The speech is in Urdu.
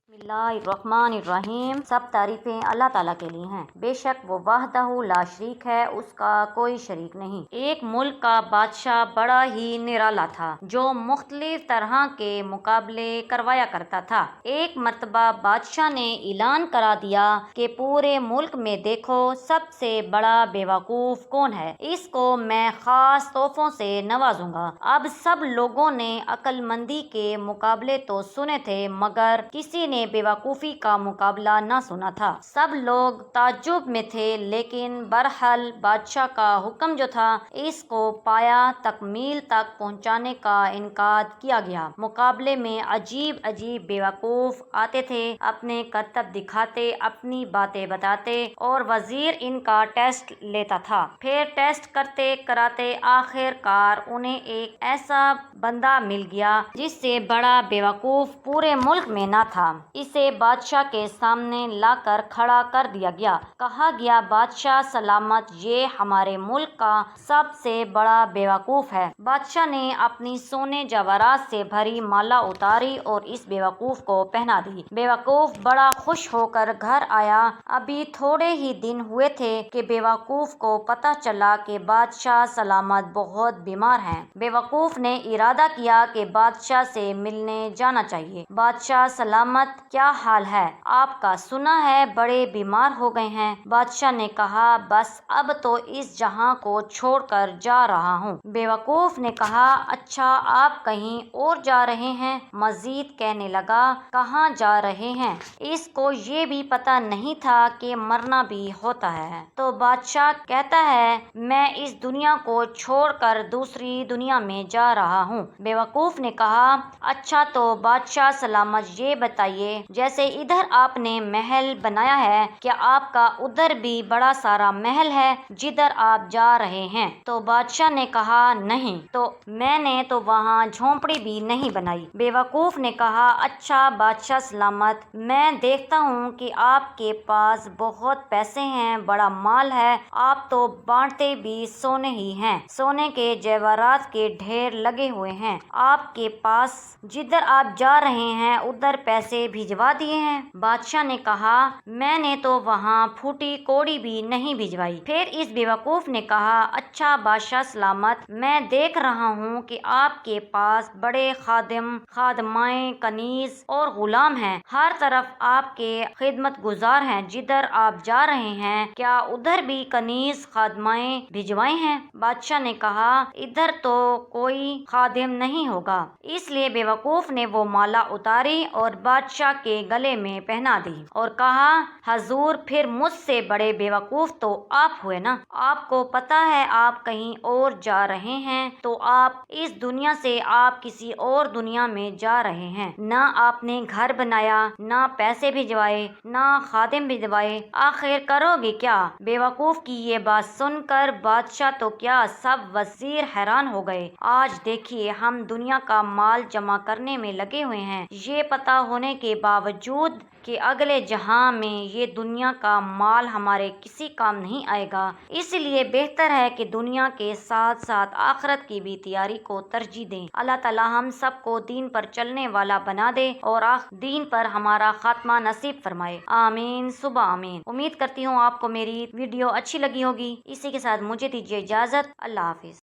بسم اللہ الرحمن الرحیم۔ سب تعریفیں اللہ تعالیٰ کے لیے ہیں، بے شک وہ وحدہ لا شریک ہے، اس کا کوئی شریک نہیں۔ ایک ملک کا بادشاہ بڑا ہی نرالا تھا جو مختلف طرح کے مقابلے کروایا کرتا تھا۔ ایک مرتبہ بادشاہ نے اعلان کرا دیا کہ پورے ملک میں دیکھو سب سے بڑا بیوقوف کون ہے، اس کو میں خاص تحفوں سے نوازوں گا۔ اب سب لوگوں نے عقل مندی کے مقابلے تو سنے تھے مگر کسی نے بیوقوفی کا مقابلہ نہ سنا تھا۔ سب لوگ تعجب میں تھے، لیکن بہرحال بادشاہ کا حکم جو تھا اس کو پایا تکمیل تک پہنچانے کا انعقاد کیا گیا۔ مقابلے میں عجیب عجیب بیوقوف آتے تھے، اپنے کرتب دکھاتے، اپنی باتیں بتاتے اور وزیر ان کا ٹیسٹ لیتا تھا۔ پھر ٹیسٹ کرتے کراتے آخر کار انہیں ایک ایسا بندہ مل گیا جس سے بڑا بیوقوف پورے ملک میں نہ تھا۔ اسے بادشاہ کے سامنے لا کر کھڑا کر دیا گیا۔ کہا گیا، بادشاہ سلامت، یہ ہمارے ملک کا سب سے بڑا بیوقوف ہے۔ بادشاہ نے اپنی سونے جواہرات سے بھری مالا اتاری اور اس بیوقوف کو پہنا دی۔ بیوقوف بڑا خوش ہو کر گھر آیا۔ ابھی تھوڑے ہی دن ہوئے تھے کہ بیوقوف کو پتہ چلا کہ بادشاہ سلامت بہت بیمار ہیں۔ بیوقوف نے ارادہ کیا کہ بادشاہ سے ملنے جانا چاہیے۔ بادشاہ سلامت، کیا حال ہے آپ کا؟ سنا ہے بڑے بیمار ہو گئے ہیں۔ بادشاہ نے کہا، بس اب تو اس جہاں کو چھوڑ کر جا رہا ہوں۔ بیوقوف نے کہا، اچھا آپ کہیں اور جا رہے ہیں؟ مزید کہنے لگا، کہاں جا رہے ہیں؟ اس کو یہ بھی پتہ نہیں تھا کہ مرنا بھی ہوتا ہے۔ تو بادشاہ کہتا ہے، میں اس دنیا کو چھوڑ کر دوسری دنیا میں جا رہا ہوں۔ بیوقوف نے کہا، اچھا تو بادشاہ سلامت یہ بتائیے، جیسے ادھر آپ نے محل بنایا ہے، کیا آپ کا ادھر بھی بڑا سارا محل ہے جدھر آپ جا رہے ہیں؟ تو بادشاہ نے کہا، نہیں، تو میں نے تو وہاں جھونپڑی بھی نہیں بنائی۔ بیوقوف نے کہا، اچھا بادشاہ سلامت، میں دیکھتا ہوں کہ آپ کے پاس بہت پیسے ہیں، بڑا مال ہے، آپ تو بانٹتے بھی سونے ہی ہیں، سونے کے جواہرات کے ڈھیر لگے ہوئے ہیں آپ کے پاس، جدھر آپ جا رہے ہیں ادھر پیسے بھجوا دیے ہیں؟ بادشاہ نے کہا، میں نے تو وہاں پھوٹی کوڑی بھی نہیں بھجوائی۔ پھر اس بیوقوف نے کہا، اچھا بادشاہ سلامت، میں دیکھ رہا ہوں کہ آپ کے پاس بڑے خادم، خادمائیں، کنیز اور غلام ہیں، ہر طرف آپ کے خدمت گزار ہیں، جدھر آپ جا رہے ہیں کیا ادھر بھی کنیز، خادمائیں بھجوائے ہیں؟ بادشاہ نے کہا، ادھر تو کوئی خادم نہیں ہوگا۔ اس لیے بیوقوف نے وہ مالا اتاری اور بادشاہ کے گلے میں پہنا دی اور کہا، حضور پھر مجھ سے بڑے بیوقوف تو آپ ہوئے نا، آپ کو پتہ ہے آپ کہیں اور جا رہے ہیں تو آپ اس دنیا سے آپ کسی اور دنیا میں جا رہے ہیں، نہ آپ نے گھر بنایا، نہ پیسے بھجوائے، نہ خادم بھجوائے، آخر کرو گے کیا؟ بیوقوف کی یہ بات سن کر بادشاہ تو کیا سب وزیر حیران ہو گئے۔ آج دیکھیے ہم دنیا کا مال جمع کرنے میں لگے ہوئے ہیں، یہ پتہ ہونے کے باوجود کہ اگلے جہاں میں یہ دنیا کا مال ہمارے کسی کام نہیں آئے گا، اس لیے بہتر ہے کہ دنیا کے ساتھ ساتھ آخرت کی بھی تیاری کو ترجیح دیں۔ اللہ تعالی ہم سب کو دین پر چلنے والا بنا دے اور دین پر ہمارا خاتمہ نصیب فرمائے، آمین صبح آمین۔ امید کرتی ہوں آپ کو میری ویڈیو اچھی لگی ہوگی۔ اسی کے ساتھ مجھے دیجیے اجازت، اللہ حافظ۔